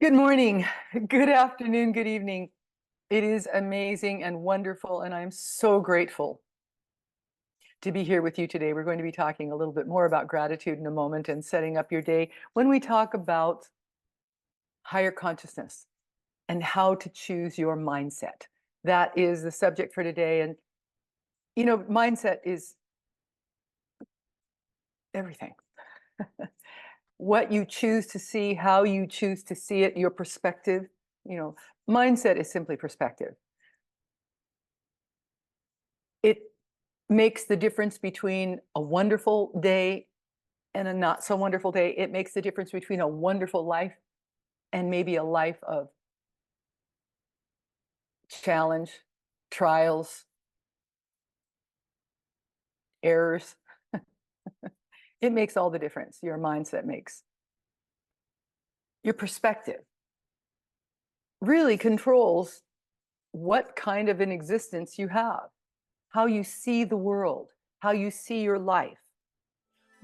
Good morning, good afternoon, good evening. It is amazing and wonderful, and I'm so grateful to be here with you today. We're going to be talking a little bit more about gratitude in a moment and setting up your day when we talk about higher consciousness and how to choose your mindset. That is the subject for today. And, mindset is everything. What you choose to see, how you choose to see it, your perspective. Mindset is simply perspective. It makes the difference between a wonderful day and a not so wonderful day. It makes the difference between a wonderful life and maybe a life of challenge, trials, errors. It makes all the difference. Your mindset makes. Your perspective really controls what kind of an existence you have, how you see the world, how you see your life.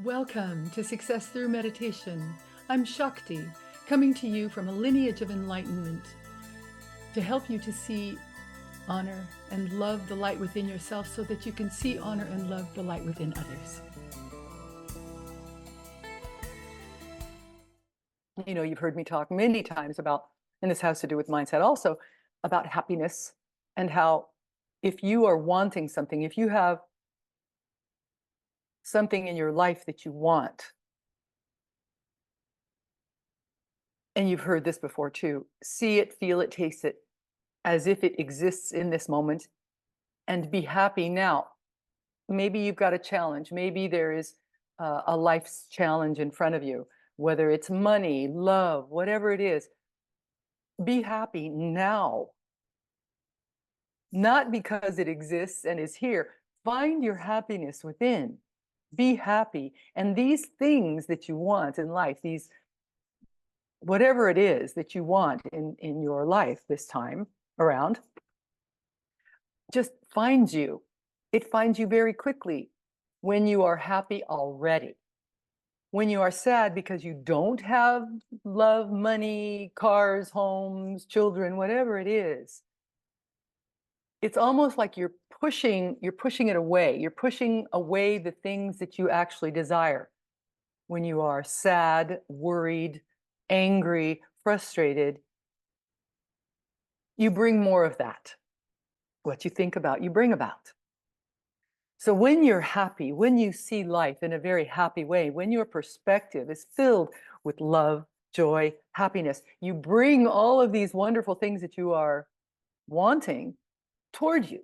Welcome to Success Through Meditation. I'm Shakti, coming to you from a lineage of enlightenment to help you to see, honor, and love the light within yourself so that you can see, honor, and love the light within others. You've heard me talk many times about, and this has to do with mindset also, about happiness and how if you are wanting something, if you have something in your life that you want, and you've heard this before too, see it, feel it, taste it as if it exists in this moment and be happy now. Maybe you've got a challenge. Maybe there is a life's challenge in front of you, whether it's money, love, whatever it is. Be happy now. Not because it exists and is here. Find your happiness within. Be happy. And these things that you want in life, these whatever it is that you want in your life this time around, just finds you. It finds you very quickly when you are happy already. When you are sad because you don't have love, money, cars, homes, children, whatever it is, it's almost like you're pushing it away. You're pushing away the things that you actually desire. When you are sad, worried, angry, frustrated, you bring more of that. What you think about, you bring about. So when you're happy, when you see life in a very happy way, when your perspective is filled with love, joy, happiness, you bring all of these wonderful things that you are wanting toward you.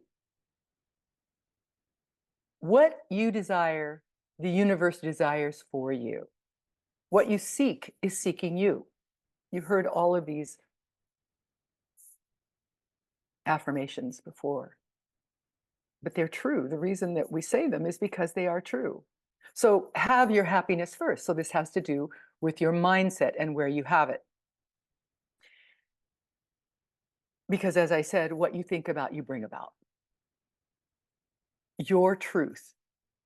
What you desire, the universe desires for you. What you seek is seeking you. You've heard all of these affirmations before, but they're true. The reason that we say them is because they are true. So have your happiness first. So this has to do with your mindset and where you have it. Because as I said, what you think about, you bring about. Your truth,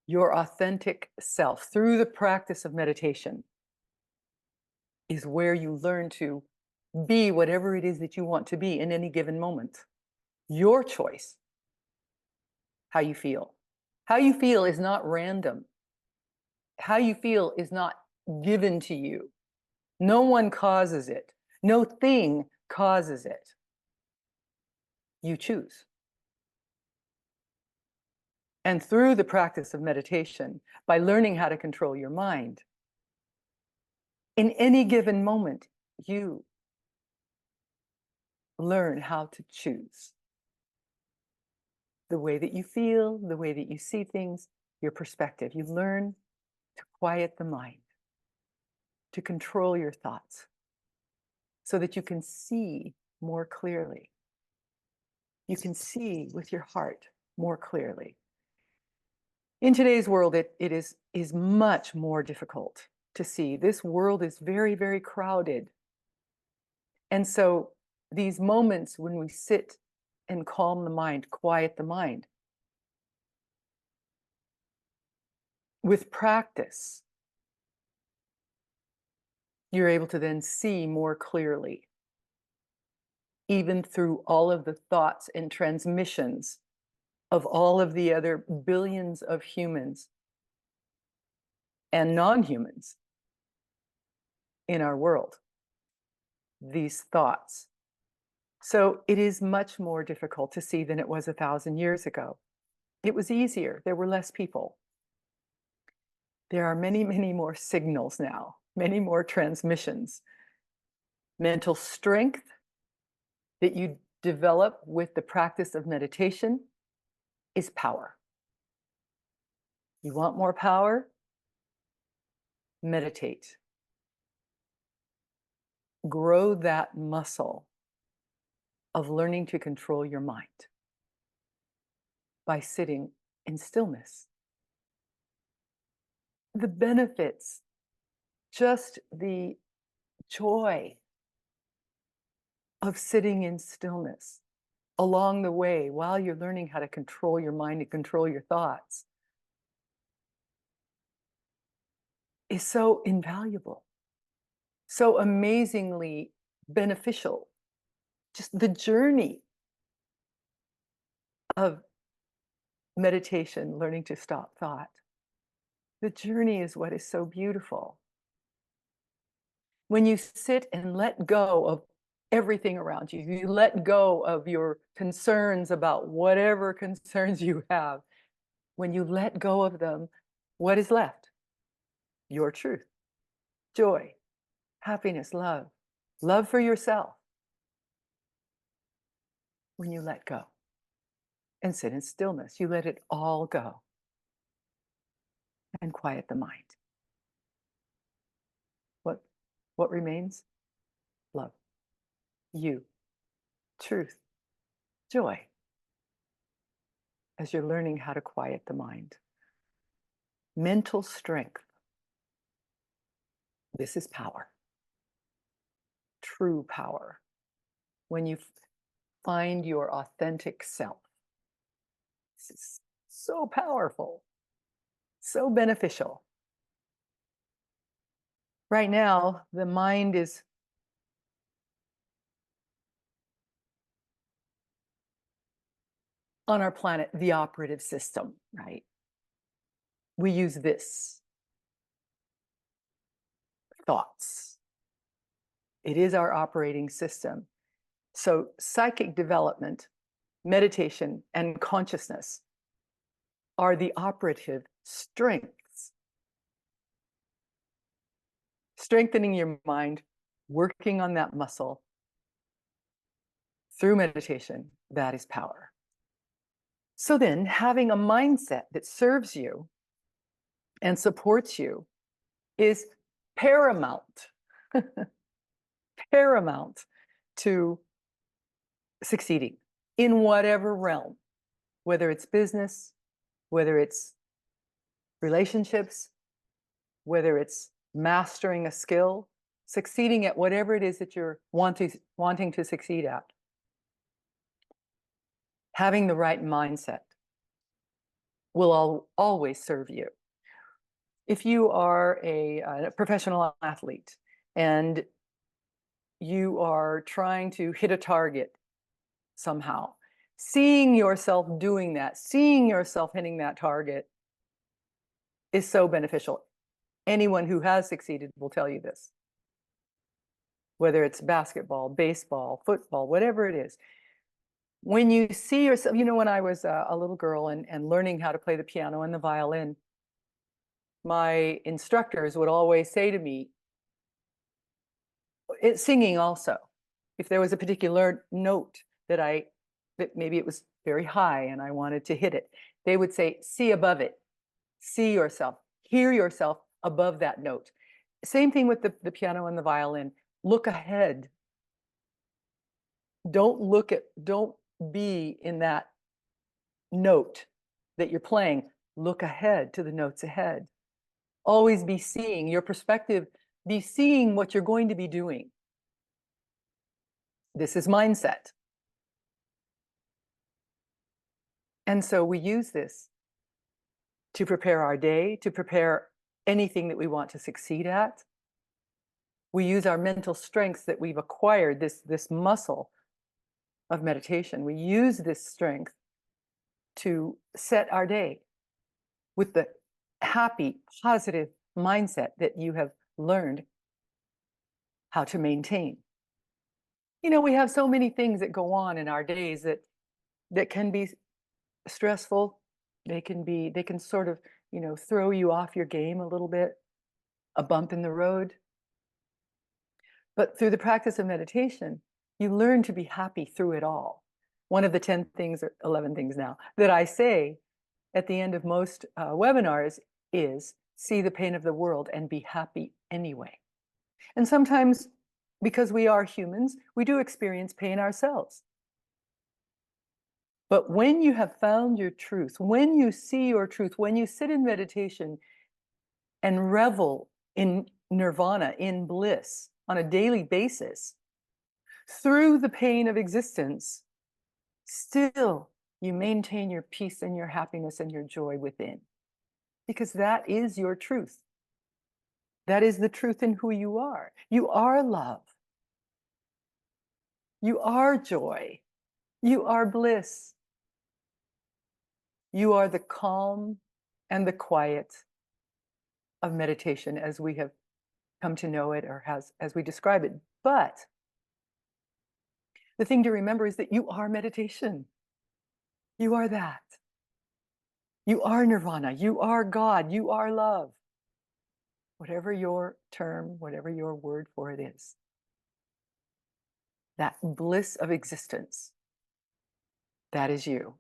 your authentic self through the practice of meditation is where you learn to be whatever it is that you want to be in any given moment. Your choice, how you feel. How you feel is not random. How you feel is not given to you. No one causes it. No thing causes it. You choose. And through the practice of meditation, by learning how to control your mind, in any given moment, you learn how to choose the way that you feel, the way that you see things, your perspective. You learn to quiet the mind, to control your thoughts, so that you can see more clearly. You can see with your heart more clearly. In today's world, it is much more difficult to see. This world is very, very crowded. And so these moments when we sit and calm the mind, quiet the mind, with practice, you're able to then see more clearly even through all of the thoughts and transmissions of all of the other billions of humans and non-humans in our world, these thoughts. So it is much more difficult to see than it was 1,000 years ago. It was easier. There were less people. There are many, many more signals now, many more transmissions. Mental strength that you develop with the practice of meditation is power. You want more power? Meditate. Grow that muscle of learning to control your mind by sitting in stillness. The benefits, just the joy of sitting in stillness along the way while you're learning how to control your mind and control your thoughts is so invaluable, so amazingly beneficial. Just the journey of meditation, learning to stop thought. The journey is what is so beautiful. When you sit and let go of everything around you, you let go of your concerns about whatever concerns you have. When you let go of them, what is left? Your truth, joy, happiness, love, love for yourself. When you let go and sit in stillness, you let it all go and quiet the mind. What remains? Love, you, truth, joy, as you're learning how to quiet the mind. Mental strength. This is power. True power. When you find your authentic self. This is so powerful, so beneficial. Right now, the mind is on our planet, the operative system, right? We use this. Thoughts. It is our operating system. So psychic development, meditation, and consciousness are the operative strengths. Strengthening your mind, working on that muscle through meditation, that is power. So then, having a mindset that serves you and supports you is paramount, paramount to succeeding in whatever realm, whether it's business, whether it's relationships, whether it's mastering a skill, succeeding at whatever it is that you're wanting to succeed at. Having the right mindset will always serve you. If you are a professional athlete and you are trying to hit a target somehow, seeing yourself doing that, seeing yourself hitting that target is so beneficial. Anyone who has succeeded will tell you this. Whether it's basketball, baseball, football, whatever it is. When you see yourself, when I was a little girl and learning how to play the piano and the violin, my instructors would always say to me, singing also, if there was a particular note that maybe it was very high and I wanted to hit it, they would say, see above it, see yourself, hear yourself above that note. Same thing with the piano and the violin. Look ahead. Don't be in that note that you're playing. Look ahead to the notes ahead. Always be seeing your perspective, be seeing what you're going to be doing. This is mindset. And so we use this to prepare our day, to prepare anything that we want to succeed at. We use our mental strengths that we've acquired, this muscle of meditation. We use this strength to set our day with the happy, positive mindset that you have learned how to maintain. You know, we have so many things that go on in our days that can be stressful. They can sort of, you know, throw you off your game a little bit, a bump in the road. But through the practice of meditation, you learn to be happy through it all. One of the 10 things or 11 things now that I say at the end of most webinars is see the pain of the world and be happy anyway. And sometimes, because we are humans, we do experience pain ourselves. But when you have found your truth, when you see your truth, when you sit in meditation and revel in nirvana, in bliss on a daily basis, through the pain of existence, still you maintain your peace and your happiness and your joy within. Because that is your truth. That is the truth in who you are. You are love. You are joy. You are bliss. You are the calm and the quiet of meditation as we have come to know it, or as we describe it. But the thing to remember is that you are meditation. You are that. You are nirvana. You are God. You are love. Whatever your term, whatever your word for it is. That bliss of existence, that is you.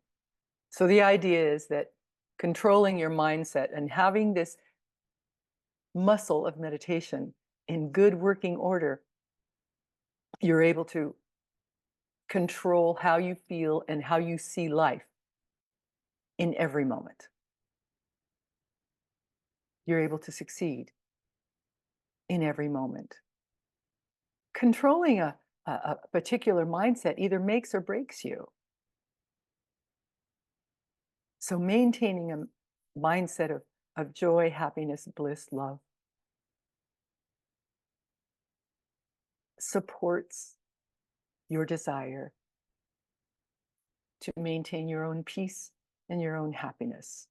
So the idea is that controlling your mindset and having this muscle of meditation in good working order, you're able to control how you feel and how you see life in every moment. You're able to succeed in every moment. Controlling a particular mindset either makes or breaks you. So maintaining a mindset of joy, happiness, bliss, love supports your desire to maintain your own peace and your own happiness,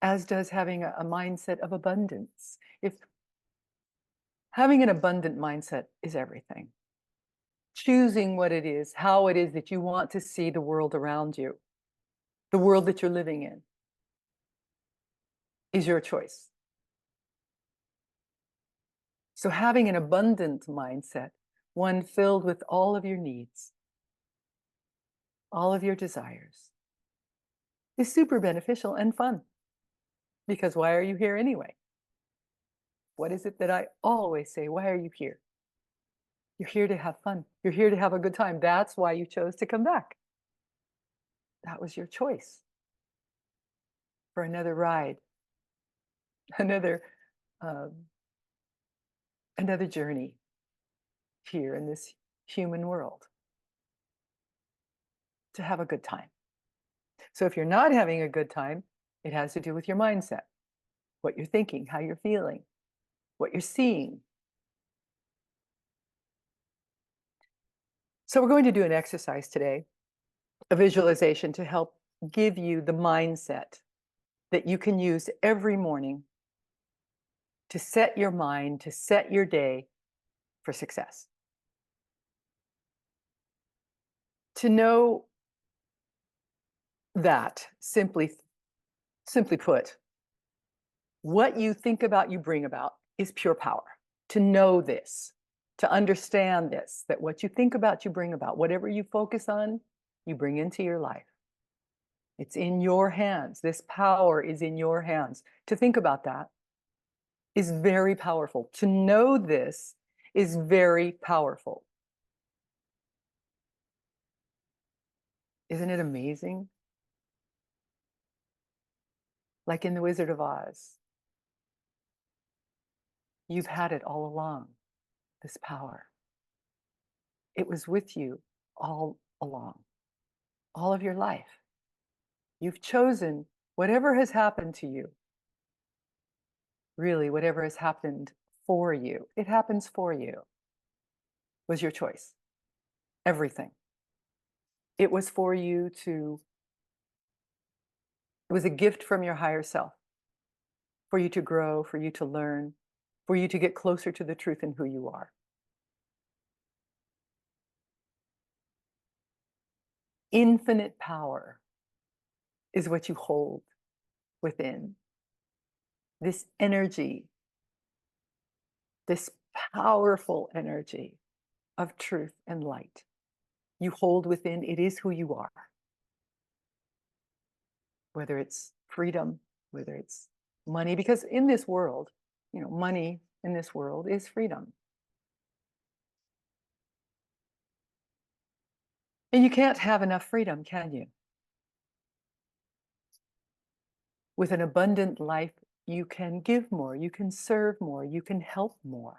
as does having a mindset of abundance. If having an abundant mindset is everything, choosing what it is, how it is that you want to see the world around you, the world that you're living in, is your choice. So having an abundant mindset, one filled with all of your needs, all of your desires, is super beneficial and fun. Because why are you here anyway? What is it that I always say? Why are you here? You're here to have fun. You're here to have a good time. That's why you chose to come back. That was your choice for another ride, another journey here in this human world, to have a good time. So if you're not having a good time, it has to do with your mindset, what you're thinking, how you're feeling, what you're seeing. So we're going to do an exercise today, a visualization to help give you the mindset that you can use every morning to set your mind, to set your day for success. To know that, simply put, what you think about, you bring about, is pure power. To know this, to understand this, that what you think about, you bring about. Whatever you focus on, you bring into your life. It's in your hands. This power is in your hands. To think about that is very powerful. To know this is very powerful. Isn't it amazing? Like in The Wizard of Oz, you've had it all along, this power. It was with you all along, all of your life. You've chosen whatever has happened to you, really whatever has happened for you, it happens for you, was your choice. Everything. It was for you to, it was a gift from your higher self, for you to grow, for you to learn, for you to get closer to the truth in who you are. Infinite power is what you hold within. This energy, this powerful energy of truth and light you hold within, it is who you are. Whether it's freedom, whether it's money, because in this world, money in this world is freedom. And you can't have enough freedom, can you? With an abundant life, you can give more, you can serve more, you can help more.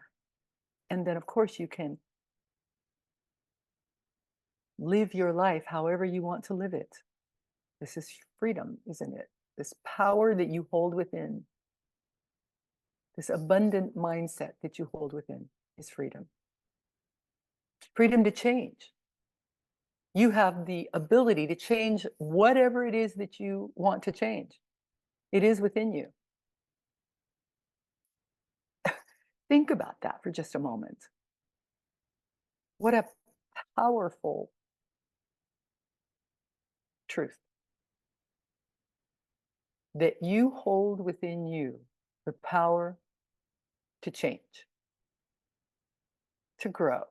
And then, of course, you can live your life however you want to live it. This is freedom, isn't it? This power that you hold within, this abundant mindset that you hold within is freedom. Freedom to change. You have the ability to change whatever it is that you want to change. It is within you. Think about that for just a moment. What a powerful truth that you hold within you, the power to change, to grow,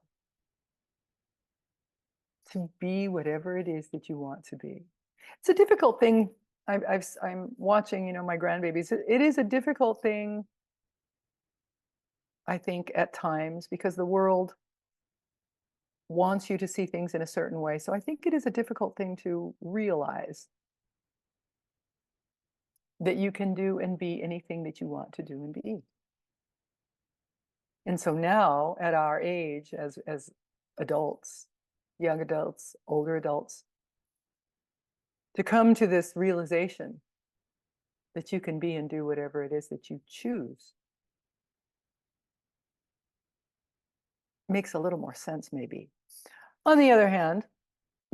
to be whatever it is that you want to be. It's a difficult thing. I'm watching, my grandbabies. It is a difficult thing, I think, at times, because the world wants you to see things in a certain way. So I think it is a difficult thing to realize that you can do and be anything that you want to do and be. And so now, at our age, as adults, young adults, older adults, to come to this realization that you can be and do whatever it is that you choose makes a little more sense, maybe. On the other hand,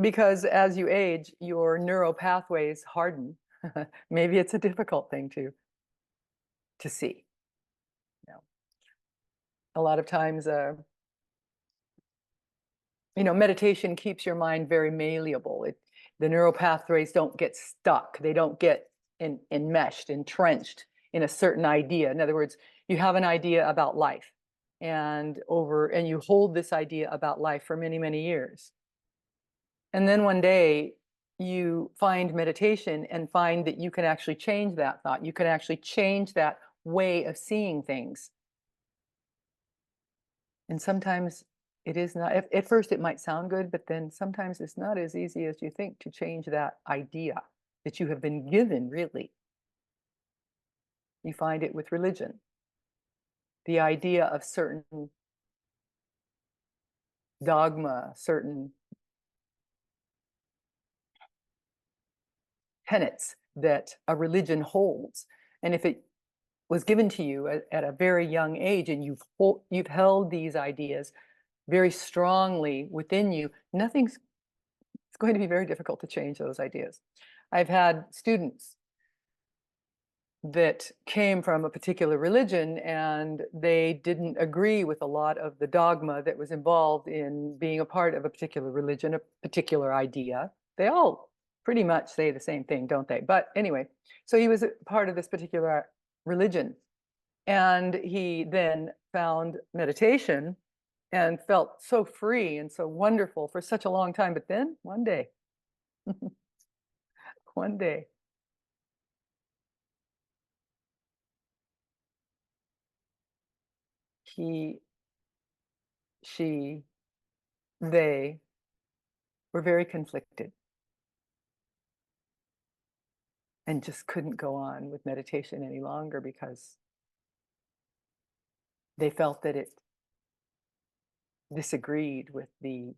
because as you age, your neural pathways harden, maybe it's a difficult thing to see. A lot of times, meditation keeps your mind very malleable. The neural pathways don't get stuck. They don't get enmeshed, entrenched in a certain idea. In other words, you have an idea about life, and you hold this idea about life for many, many years. And then one day you find meditation and find that you can actually change that thought. You can actually change that way of seeing things. And sometimes it is not, at first it might sound good, but then sometimes it's not as easy as you think to change that idea that you have been given, really. You find it with religion. The idea of certain dogma, certain tenets that a religion holds. And if it was given to you at a very young age and you've held these ideas very strongly within you, it's going to be very difficult to change those ideas. I've had students that came from a particular religion and they didn't agree with a lot of the dogma that was involved in being a part of a particular religion, a particular idea. They all pretty much say the same thing, don't they? But anyway, so he was a part of this particular religion, and he then found meditation and felt so free and so wonderful for such a long time. But then one day, one day, they were very conflicted and just couldn't go on with meditation any longer because they felt that it disagreed with the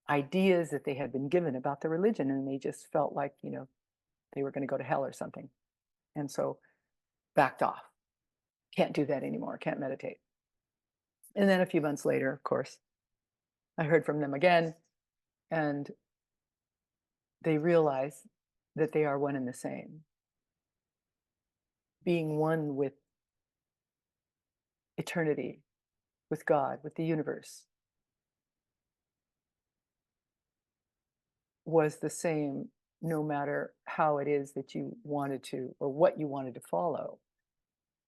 ideas that they had been given about the religion, and they just felt like, they were going to go to hell or something. And so backed off. Can't do that anymore, can't meditate. And then a few months later, of course, I heard from them again, and they realize that they are one and the same, being one with eternity, with God, with the universe, was the same no matter how it is that you wanted to or what you wanted to follow.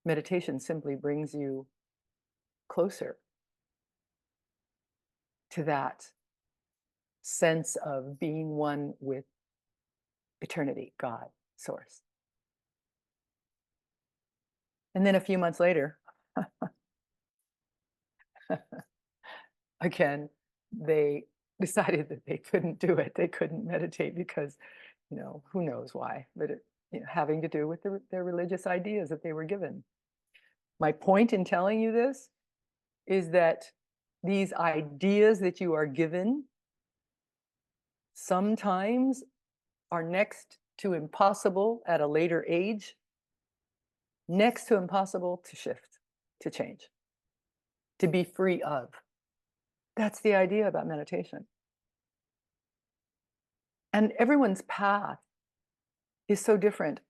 Meditation simply brings you closer to that sense of being one with eternity, God, source. And then a few months later, again, they decided that they couldn't do it. They couldn't meditate because, who knows why, but having to do with their religious ideas that they were given. My point in telling you this is that these ideas that you are given sometimes are next to impossible at a later age, next to impossible to shift, to change, to be free of. That's the idea about meditation. And everyone's path is so different.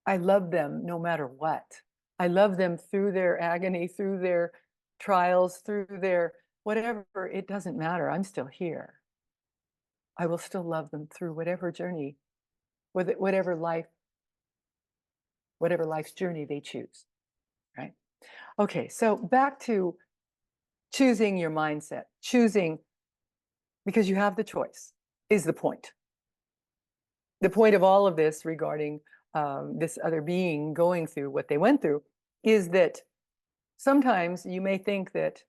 I love them no matter what. I love them through their agony, through their trials, through their whatever. It doesn't matter. I'm still here. I will still love them through whatever journey, whatever life's journey they choose, right? Okay, so back to choosing your mindset, because you have the choice, is the point. The point of all of this regarding this other being going through what they went through is that sometimes you may think that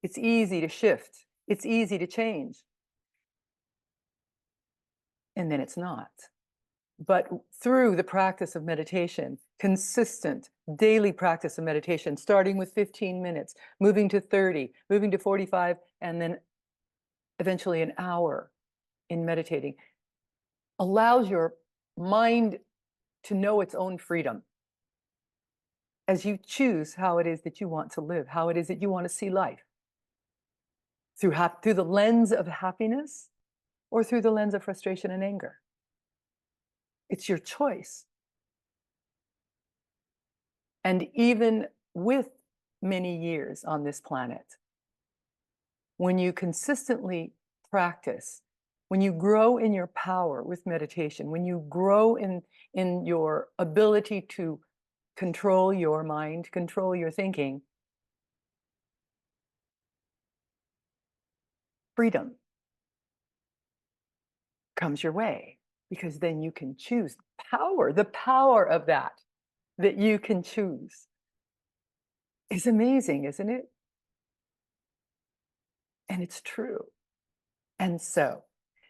it's easy to shift, it's easy to change, and then it's not. But through the practice of meditation, consistent daily practice of meditation, starting with 15 minutes, moving to 30, moving to 45, and then eventually an hour in meditating, allows your mind to know its own freedom as you choose how it is that you want to live, how it is that you want to see life, through the lens of happiness or through the lens of frustration and anger. It's your choice. And even with many years on this planet, when you consistently practice, when you grow in your power with meditation, when you grow in your ability to control your mind, control your thinking, freedom comes your way, because then you can choose the power of that you can choose is amazing, isn't it? And it's true. And so,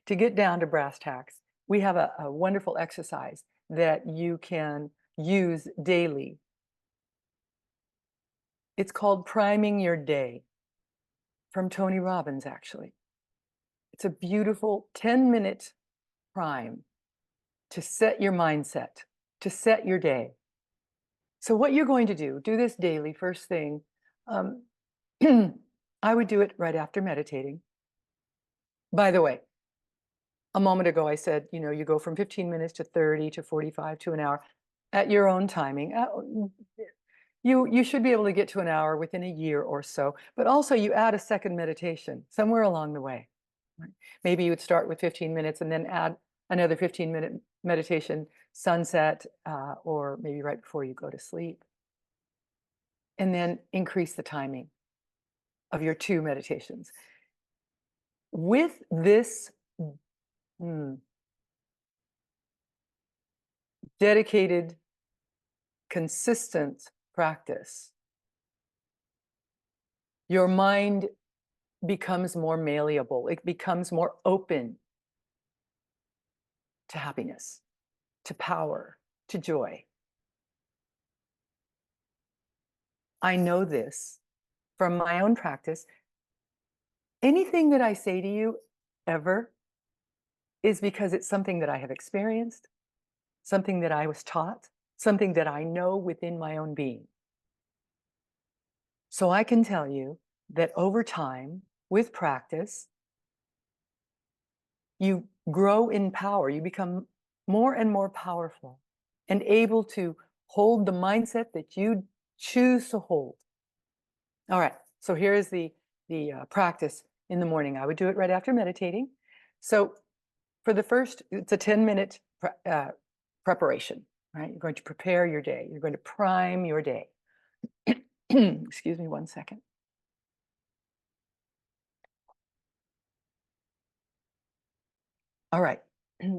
to get down to brass tacks, we have a wonderful exercise that you can use daily. It's called Priming Your Day, from Tony Robbins, actually. It's a beautiful 10-minute prime to set your mindset, to set your day. So what you're going to do this daily, first thing. I would do it right after meditating. By the way, a moment ago I said, you go from 15 minutes to 30 to 45 to an hour at your own timing. You should be able to get to an hour within a year or so, but also you add a second meditation somewhere along the way. Right? Maybe you would start with 15 minutes and then add another 15-minute meditation, sunset, or maybe right before you go to sleep. And then increase the timing of your 2 meditations. With this dedicated, consistent practice, your mind becomes more malleable. It becomes more open to happiness, to power, to joy. I know this from my own practice. Anything that I say to you ever is because it's something that I have experienced, something that I was taught, something that I know within my own being. So I can tell you that over time, with practice, you grow in power. You become more and more powerful and able to hold the mindset that you choose to hold. All right, so here is the practice in the morning. I would do it right after meditating. So for the first, it's a 10-minute preparation, right? You're going to prepare your day. You're going to prime your day. Excuse me 1 second. All right,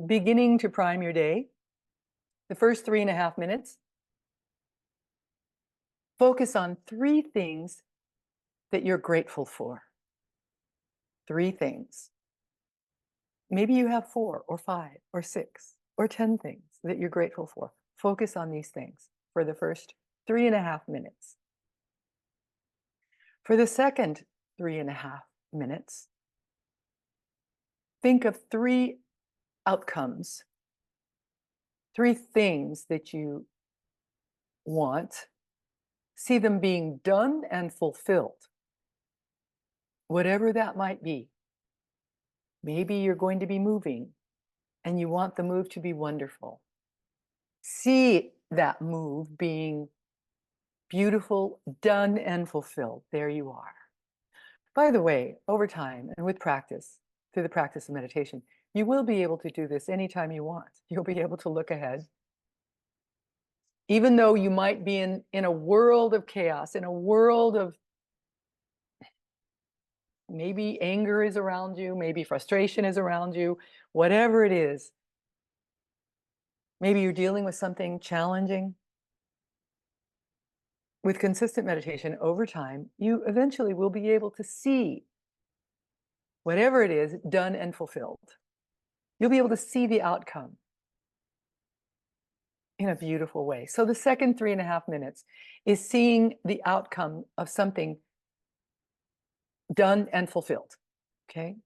beginning to prime your day. The first 3.5 minutes, focus on 3 things that you're grateful for. 3 things. Maybe you have 4 or 5 or 6 or 10 things that you're grateful for. Focus on these things for the first 3.5 minutes. For the second 3.5 minutes, think of 3 outcomes, 3 things that you want. See them being done and fulfilled, whatever that might be. Maybe you're going to be moving and you want the move to be wonderful. See that move being beautiful, done and fulfilled. There you are. By the way, over time and with practice, through the practice of meditation, you will be able to do this anytime you want. You'll be able to look ahead. Even though you might be in a world of chaos, in a world of maybe anger is around you, maybe frustration is around you, whatever it is. Maybe you're dealing with something challenging. With consistent meditation over time, you eventually will be able to see whatever it is done and fulfilled. You'll be able to see the outcome in a beautiful way. So the second 3.5 minutes is seeing the outcome of something done and fulfilled, okay?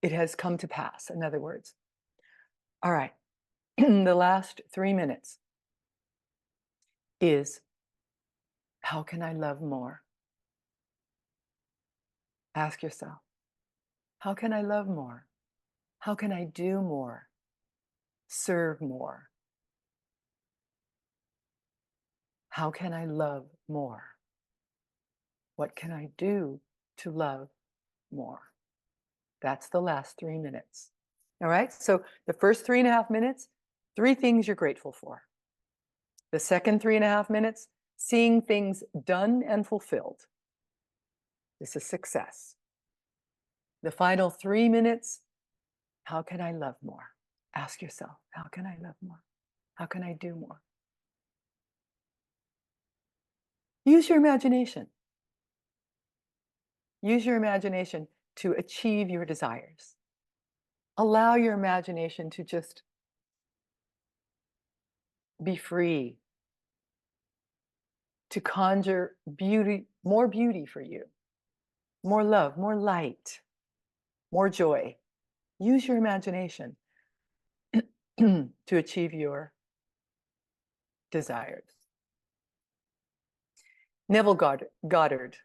It has come to pass, in other words. All right, the last 3 minutes is, how can I love more? Ask yourself, how can I love more? How can I do more? Serve more? How can I love more? What can I do to love more? That's the last 3 minutes. All right, so the first 3.5 minutes, 3 things you're grateful for. The second 3.5 minutes, seeing things done and fulfilled. This is success. The final 3 minutes, how can I love more? Ask yourself, how can I love more? How can I do more? Use your imagination. Use your imagination to achieve your desires. Allow your imagination to just be free, to conjure beauty for you, more love, more light, more joy. Use your imagination to achieve your desires. Neville Goddard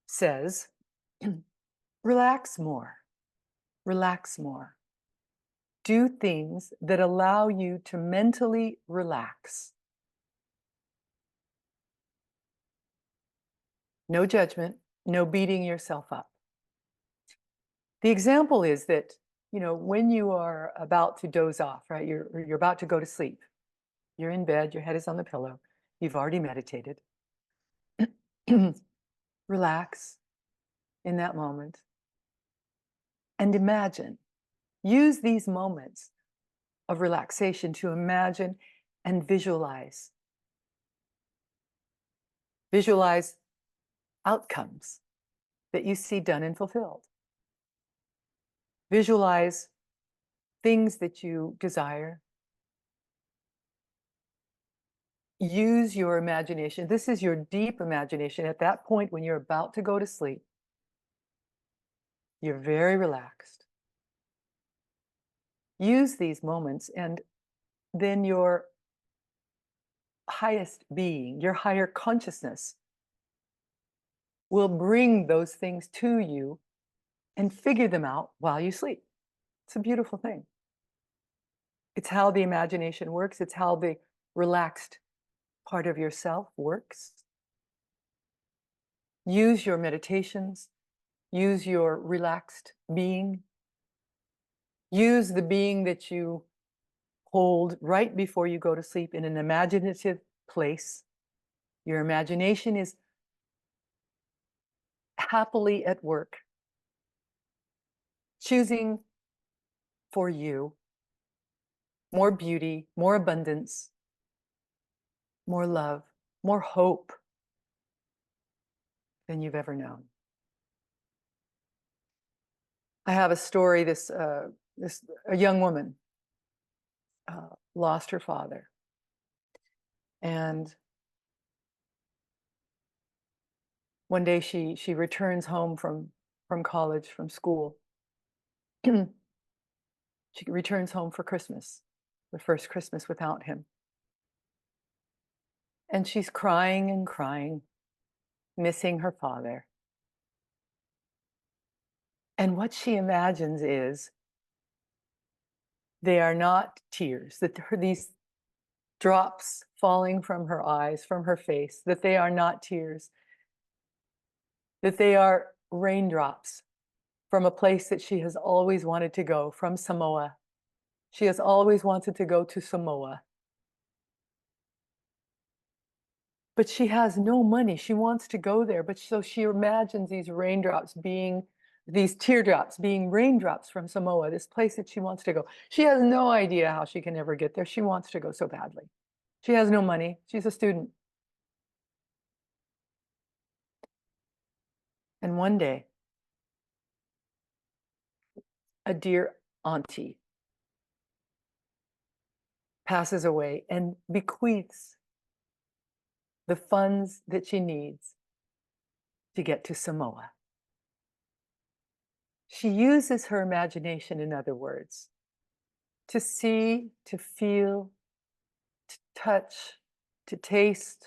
says, relax more, relax more. Do things that allow you to mentally relax. No judgment, no beating yourself up. The example is that, when you are about to doze off, right? You're about to go to sleep. You're in bed, your head is on the pillow. You've already meditated. Relax in that moment. And imagine. Use these moments of relaxation to imagine and visualize. Visualize outcomes that you see done and fulfilled. Visualize things that you desire. Use your imagination. This is your deep imagination. At that point, when you're about to go to sleep, you're very relaxed. Use these moments, and then your highest being, your higher consciousness, will bring those things to you and figure them out while you sleep. It's a beautiful thing. It's how the imagination works. It's how the relaxed part of yourself works. Use your meditations. Use your relaxed being. Use the being that you hold right before you go to sleep in an imaginative place. Your imagination is happily at work, choosing for you more beauty, more abundance, more love, more hope than you've ever known. I have a story. A young woman lost her father, and one day she returns home from college, from school. She returns home for Christmas, the first Christmas without him. And she's crying and crying, missing her father. And what she imagines is they are not tears, that these drops falling from her eyes, from her face, that they are not tears, that they are raindrops from a place that she has always wanted to go, from Samoa. She has always wanted to go to Samoa. But she has no money. She wants to go there. But so she imagines these teardrops being raindrops from Samoa, this place that she wants to go. She has no idea how she can ever get there. She wants to go so badly. She has no money. She's a student. And one day, a dear auntie passes away and bequeaths the funds that she needs to get to Samoa. She uses her imagination, in other words, to see, to feel, to touch, to taste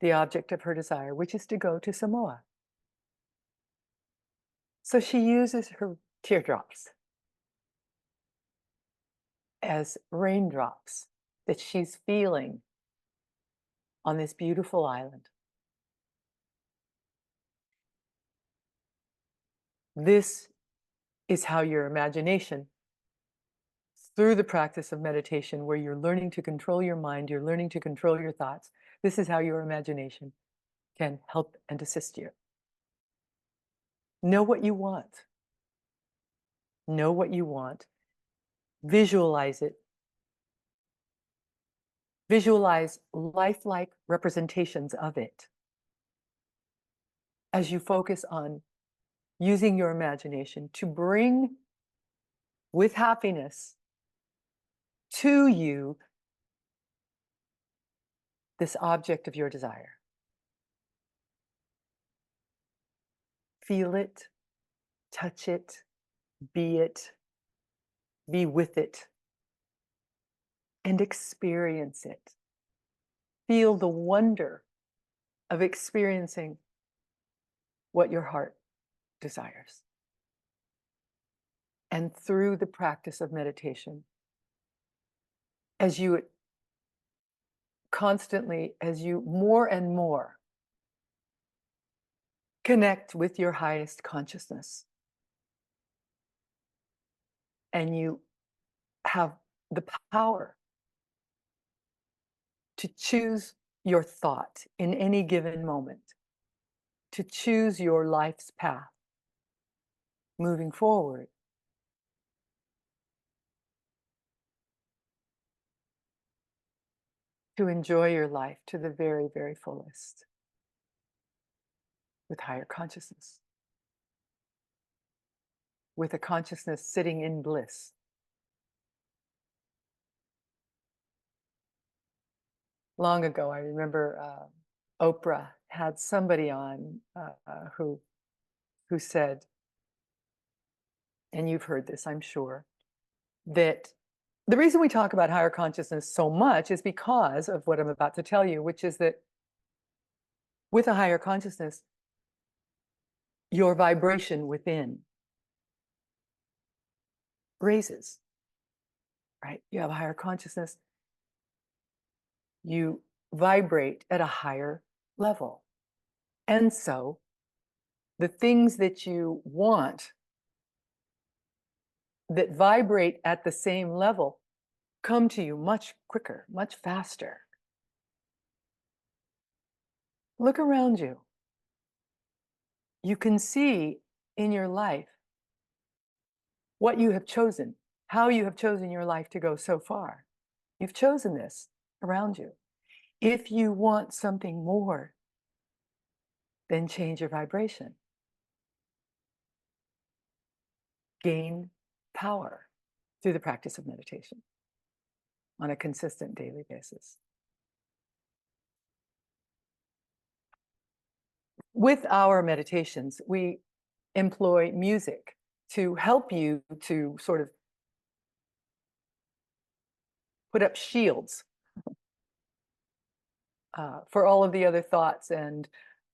the object of her desire, which is to go to Samoa. So she uses her teardrops as raindrops that she's feeling on this beautiful island. This is how your imagination, through the practice of meditation, where you're learning to control your mind, you're learning to control your thoughts, this is how your imagination can help and assist you. Know what you want. Know what you want. Visualize it. Visualize lifelike representations of it as you focus on using your imagination to bring with happiness to you this object of your desire. Feel it, touch it, be with it, and experience it. Feel the wonder of experiencing what your heart desires. And through the practice of meditation, as you more and more connect with your highest consciousness, and you have the power to choose your thought in any given moment, to choose your life's path moving forward, to enjoy your life to the very, very fullest with higher consciousness, with a consciousness sitting in bliss. Long ago, I remember Oprah had somebody on who said, and you've heard this, I'm sure, that the reason we talk about higher consciousness so much is because of what I'm about to tell you, which is that with a higher consciousness, your vibration within raises, right? You have a higher consciousness. You vibrate at a higher level. And so the things that you want that vibrate at the same level come to you much quicker, much faster. Look around you. You can see in your life what you have chosen, how you have chosen your life to go so far. You've chosen this around you. If you want something more, then change your vibration. Gain power through the practice of meditation on a consistent daily basis. With our meditations, we employ music to help you to sort of put up shields for all of the other thoughts and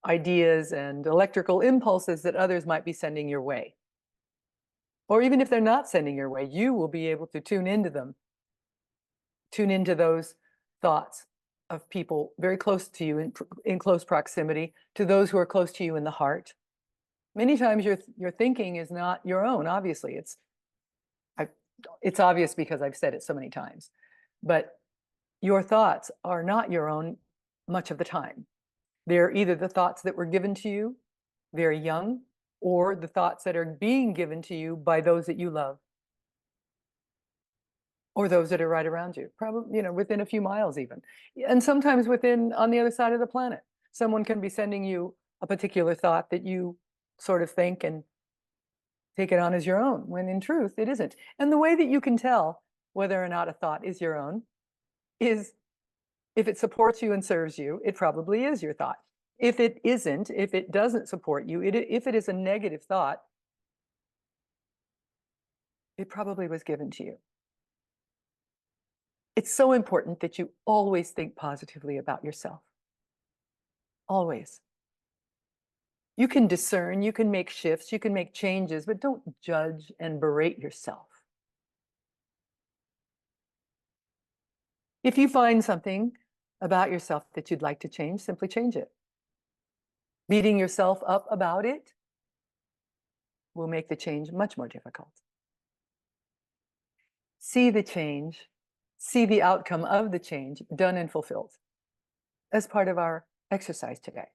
ideas and electrical impulses that others might be sending your way. Or even if they're not sending your way, you will be able to tune into them, tune into those thoughts of people very close to you, in close proximity, to those who are close to you in the heart. Many times your thinking is not your own, obviously. It's obvious because I've said it so many times. But your thoughts are not your own much of the time. They're either the thoughts that were given to you very young, or the thoughts that are being given to you by those that you love, or those that are right around you, probably, within a few miles even. And sometimes on the other side of the planet, someone can be sending you a particular thought that you sort of think and take it on as your own, when in truth, it isn't. And the way that you can tell whether or not a thought is your own is if it supports you and serves you, it probably is your thought. If it isn't, if it doesn't support you, if it is a negative thought, it probably was given to you. It's so important that you always think positively about yourself. Always. You can discern, you can make shifts, you can make changes, but don't judge and berate yourself. If you find something about yourself that you'd like to change, simply change it. Beating yourself up about it will make the change much more difficult. See the change, see the outcome of the change done and fulfilled as part of our exercise today.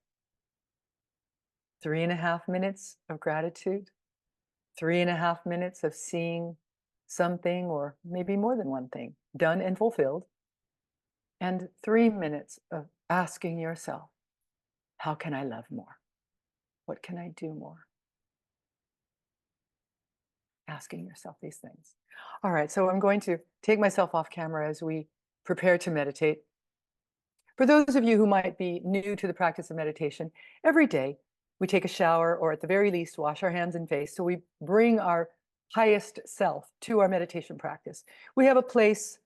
3.5 minutes of gratitude, 3.5 minutes of seeing something, or maybe more than one thing, done and fulfilled, and 3 minutes of asking yourself, how can I love more? What can I do more? Asking yourself these things. All right, so I'm going to take myself off camera as we prepare to meditate. For those of you who might be new to the practice of meditation, every day we take a shower, or at the very least wash our hands and face, so we bring our highest self to our meditation practice. We have a place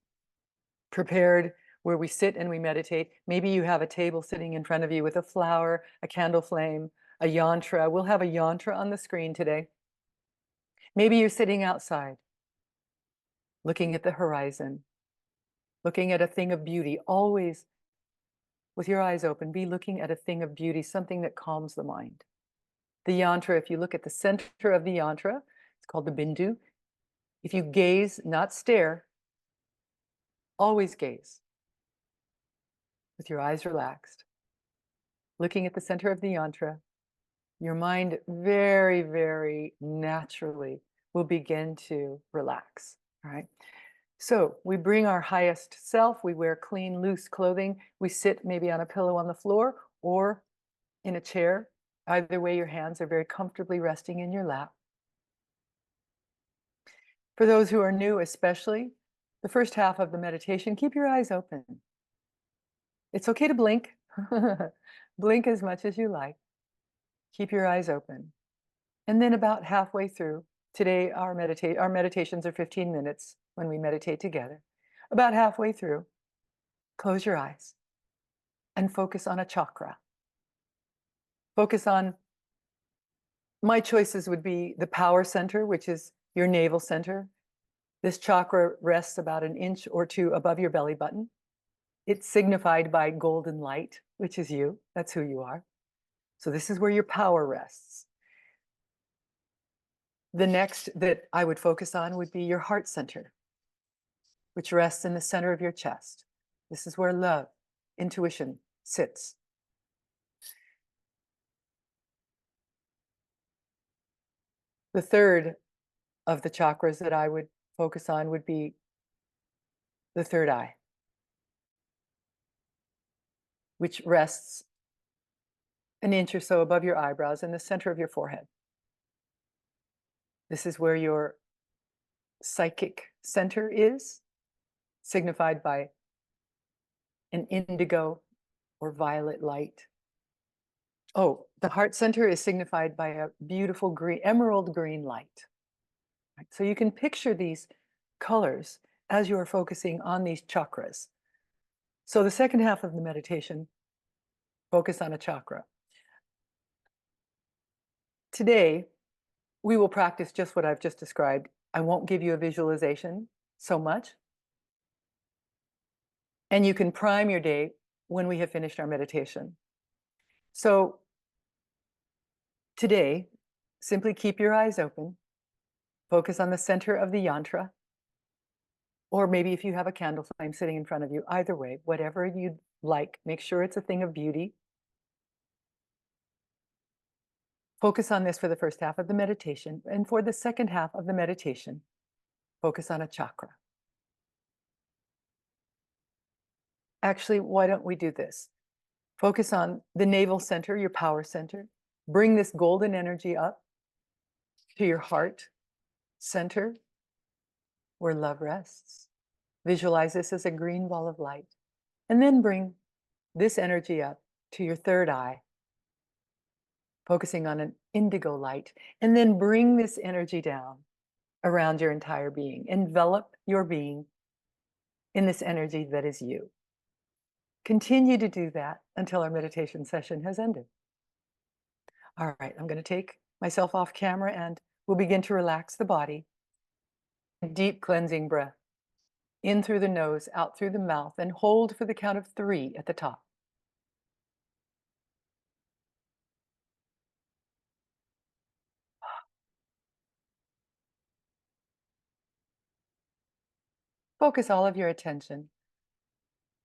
prepared where we sit and we meditate. Maybe you have a table sitting in front of you with a flower, a candle flame, a yantra. We'll have a yantra on the screen today. Maybe you're sitting outside, looking at the horizon, looking at a thing of beauty. Always, with your eyes open, be looking at a thing of beauty, something that calms the mind. The yantra, if you look at the center of the yantra, it's called the bindu. If you gaze, not stare, always gaze, with your eyes relaxed, looking at the center of the yantra, your mind very, very naturally will begin to relax, all right? So we bring our highest self, we wear clean, loose clothing, we sit maybe on a pillow on the floor or in a chair. Either way, your hands are very comfortably resting in your lap. For those who are new, especially, the first half of the meditation, keep your eyes open. It's okay to blink. Blink as much as you like. Keep your eyes open. And then about halfway through, today our meditations are 15 minutes when we meditate together. About halfway through, close your eyes and focus on a chakra. Focus on my choices would be the power center, which is your navel center. This chakra rests about an inch or two above your belly button. It's signified by golden light, which is you. That's who you are. So this is where your power rests. The next that I would focus on would be your heart center, which rests in the center of your chest. This is where love, intuition sits. The third of the chakras that I would focus on would be the third eye, which rests an inch or so above your eyebrows in the center of your forehead. This is where your psychic center is, signified by an indigo or violet light. Oh, the heart center is signified by a beautiful green, emerald green light. Right? So you can picture these colors as you are focusing on these chakras. So the second half of the meditation, focus on a chakra. Today, we will practice just what I've just described. I won't give you a visualization so much. And you can prime your day when we have finished our meditation. So today, simply keep your eyes open, focus on the center of the yantra, or maybe if you have a candle flame sitting in front of you, either way, whatever you'd like, make sure it's a thing of beauty. Focus on this for the first half of the meditation, and for the second half of the meditation, focus on a chakra. Actually, why don't we do this? Focus on the navel center, your power center. Bring this golden energy up to your heart center where love rests. Visualize this as a green ball of light. And then bring this energy up to your third eye, focusing on an indigo light. And then bring this energy down around your entire being. Envelop your being in this energy that is you. Continue to do that until our meditation session has ended. All right, I'm going to take myself off camera and we'll begin to relax the body. Deep cleansing breath. In through the nose, out through the mouth, and hold for the count of 3 at the top. Focus all of your attention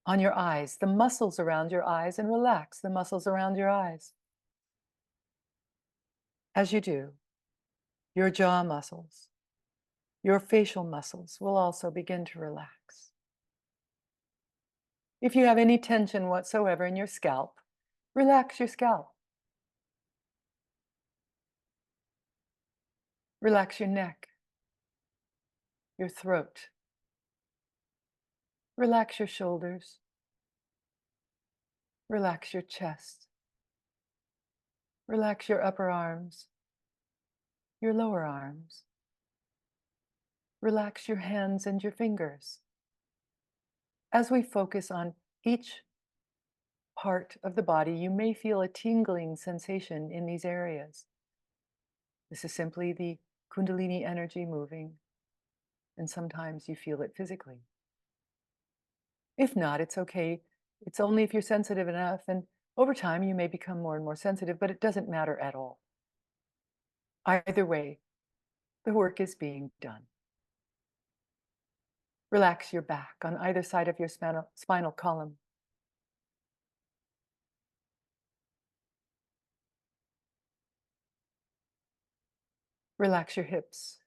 on your eyes, the muscles around your eyes, and relax the muscles around your eyes. As you do, your jaw muscles, your facial muscles will also begin to relax. If you have any tension whatsoever in your scalp, relax your scalp. Relax your neck, your throat. Relax your shoulders. Relax your chest. Relax your upper arms, your lower arms. Relax your hands and your fingers. As we focus on each part of the body, you may feel a tingling sensation in these areas. This is simply the Kundalini energy moving, and sometimes you feel it physically. If not, it's okay. It's only if you're sensitive enough, and over time you may become more and more sensitive, but it doesn't matter at all. Either way, the work is being done. Relax your back on either side of your spinal column. Relax your hips,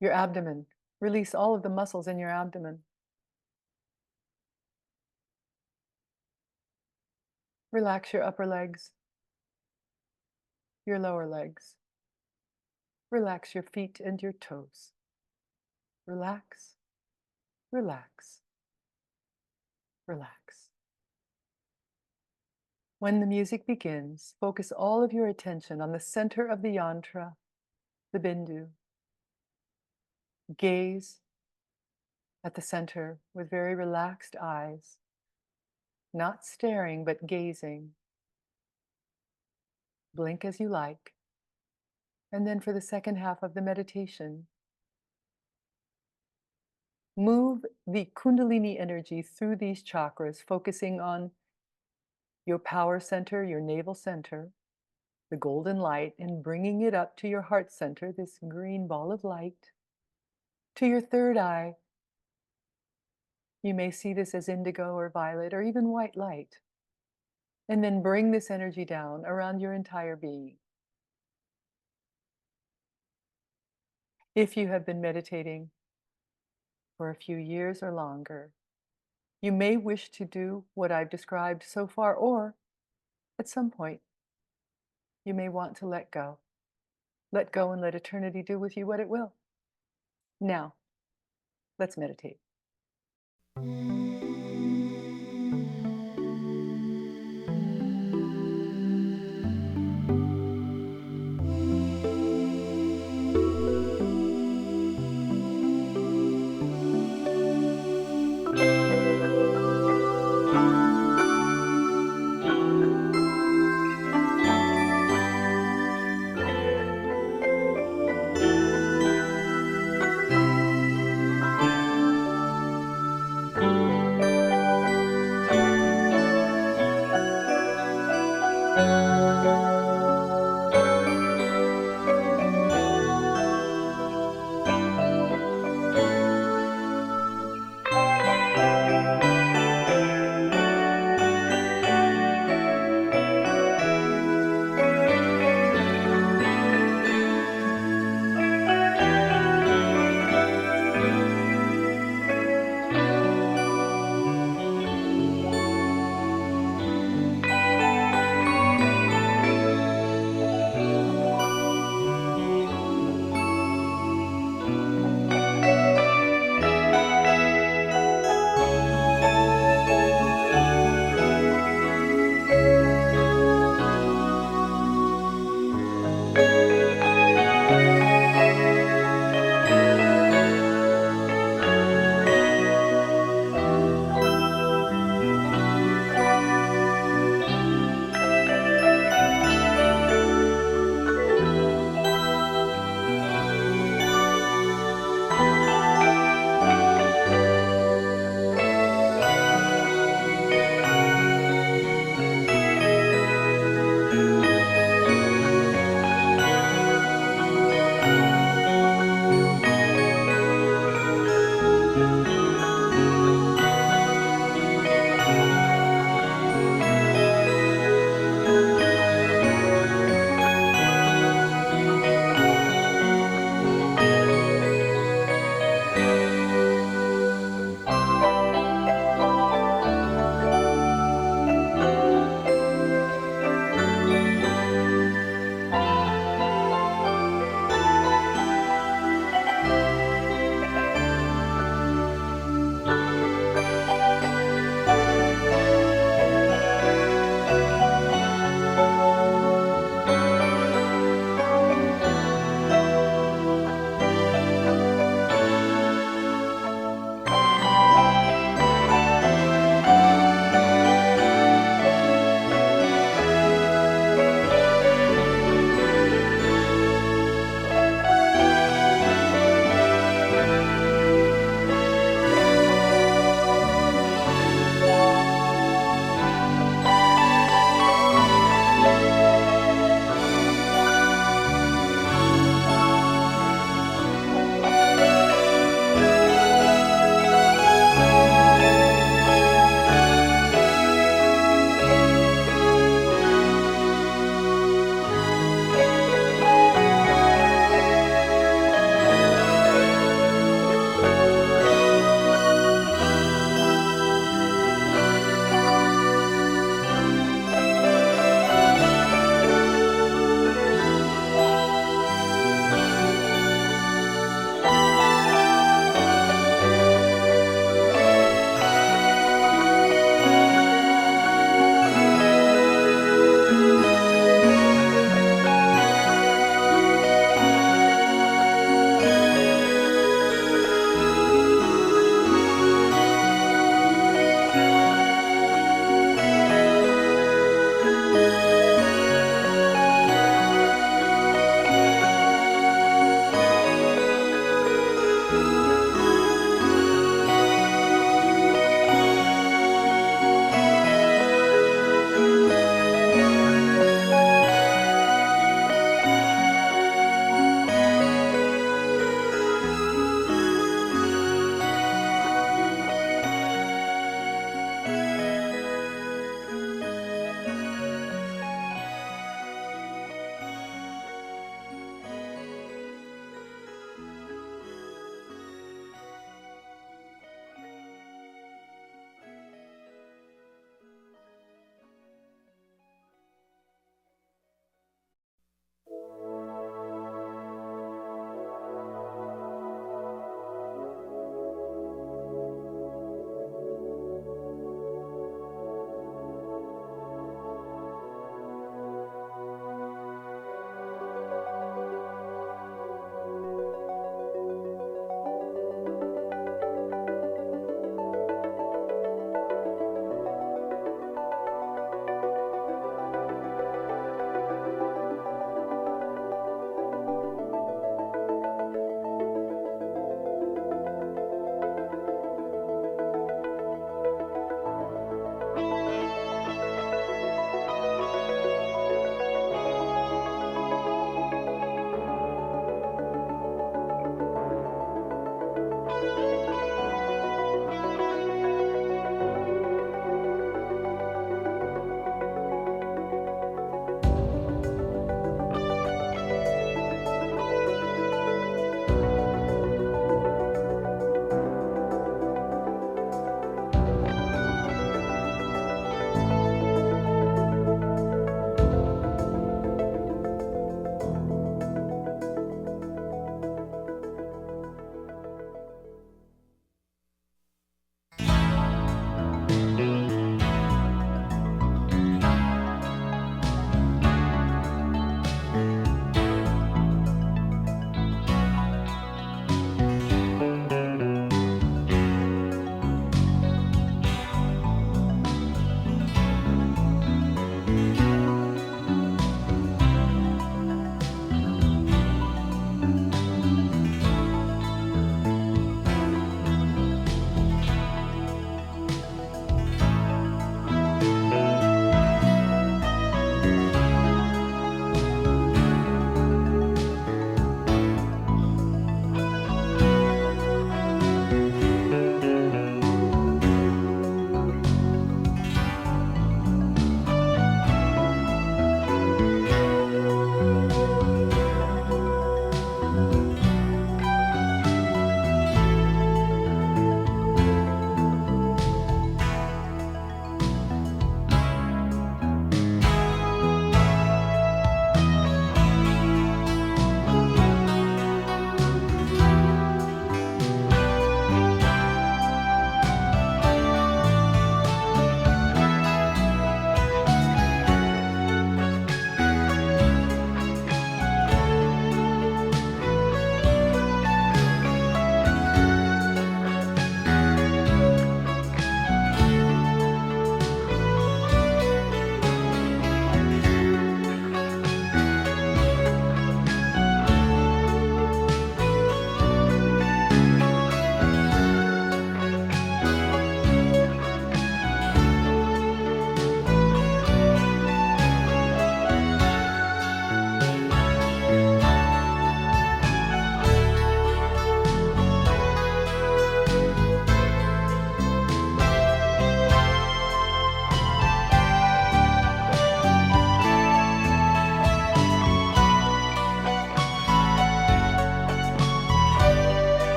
your abdomen. Release all of the muscles in your abdomen. Relax your upper legs, your lower legs. Relax your feet and your toes. Relax, relax, relax. When the music begins, focus all of your attention on the center of the yantra, the bindu. Gaze at the center with very relaxed eyes, not staring, but gazing. Blink as you like. And then for the second half of the meditation, move the Kundalini energy through these chakras, focusing on your power center, your navel center, the golden light, and bringing it up to your heart center, this green ball of light, to your third eye. You may see this as indigo or violet or even white light. And then bring this energy down around your entire being. If you have been meditating for a few years or longer, you may wish to do what I've described so far, or at some point, you may want to let go. Let go and let eternity do with you what it will. Now, let's meditate.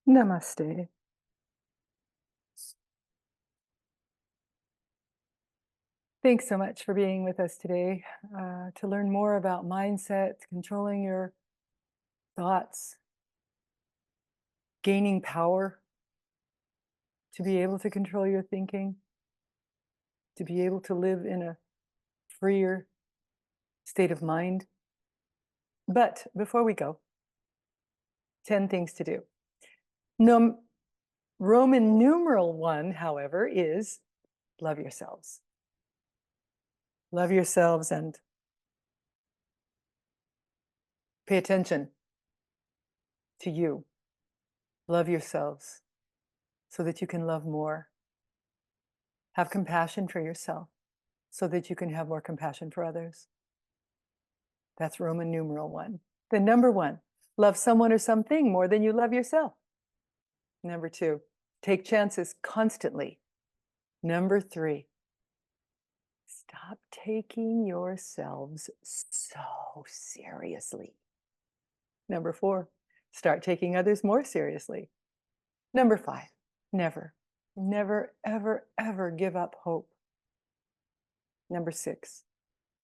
Namaste. Thanks so much for being with us today. To learn more about mindset, controlling your thoughts, gaining power to be able to control your thinking, to be able to live in a freer state of mind. But before we go, 10 things to do. Roman numeral 1, however, is love yourselves. Love yourselves and pay attention to you. Love yourselves so that you can love more. Have compassion for yourself so that you can have more compassion for others. That's Roman numeral 1. Then number 1, love someone or something more than you love yourself. Number 2, take chances constantly. Number 3, stop taking yourselves so seriously. Number 4, start taking others more seriously. Number 5, never, ever, ever give up hope. Number 6,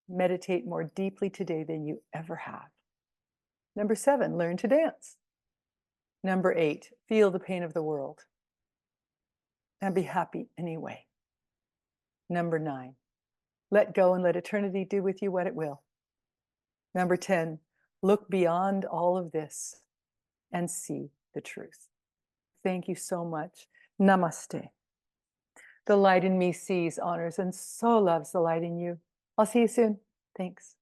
meditate more deeply today than you ever have. Number 7, learn to dance. Number 8, feel the pain of the world and be happy anyway. Number 9, let go and let eternity do with you what it will. Number 10, look beyond all of this and see the truth. Thank you so much. Namaste. The light in me sees, honors, and so loves the light in you. I'll see you soon. Thanks.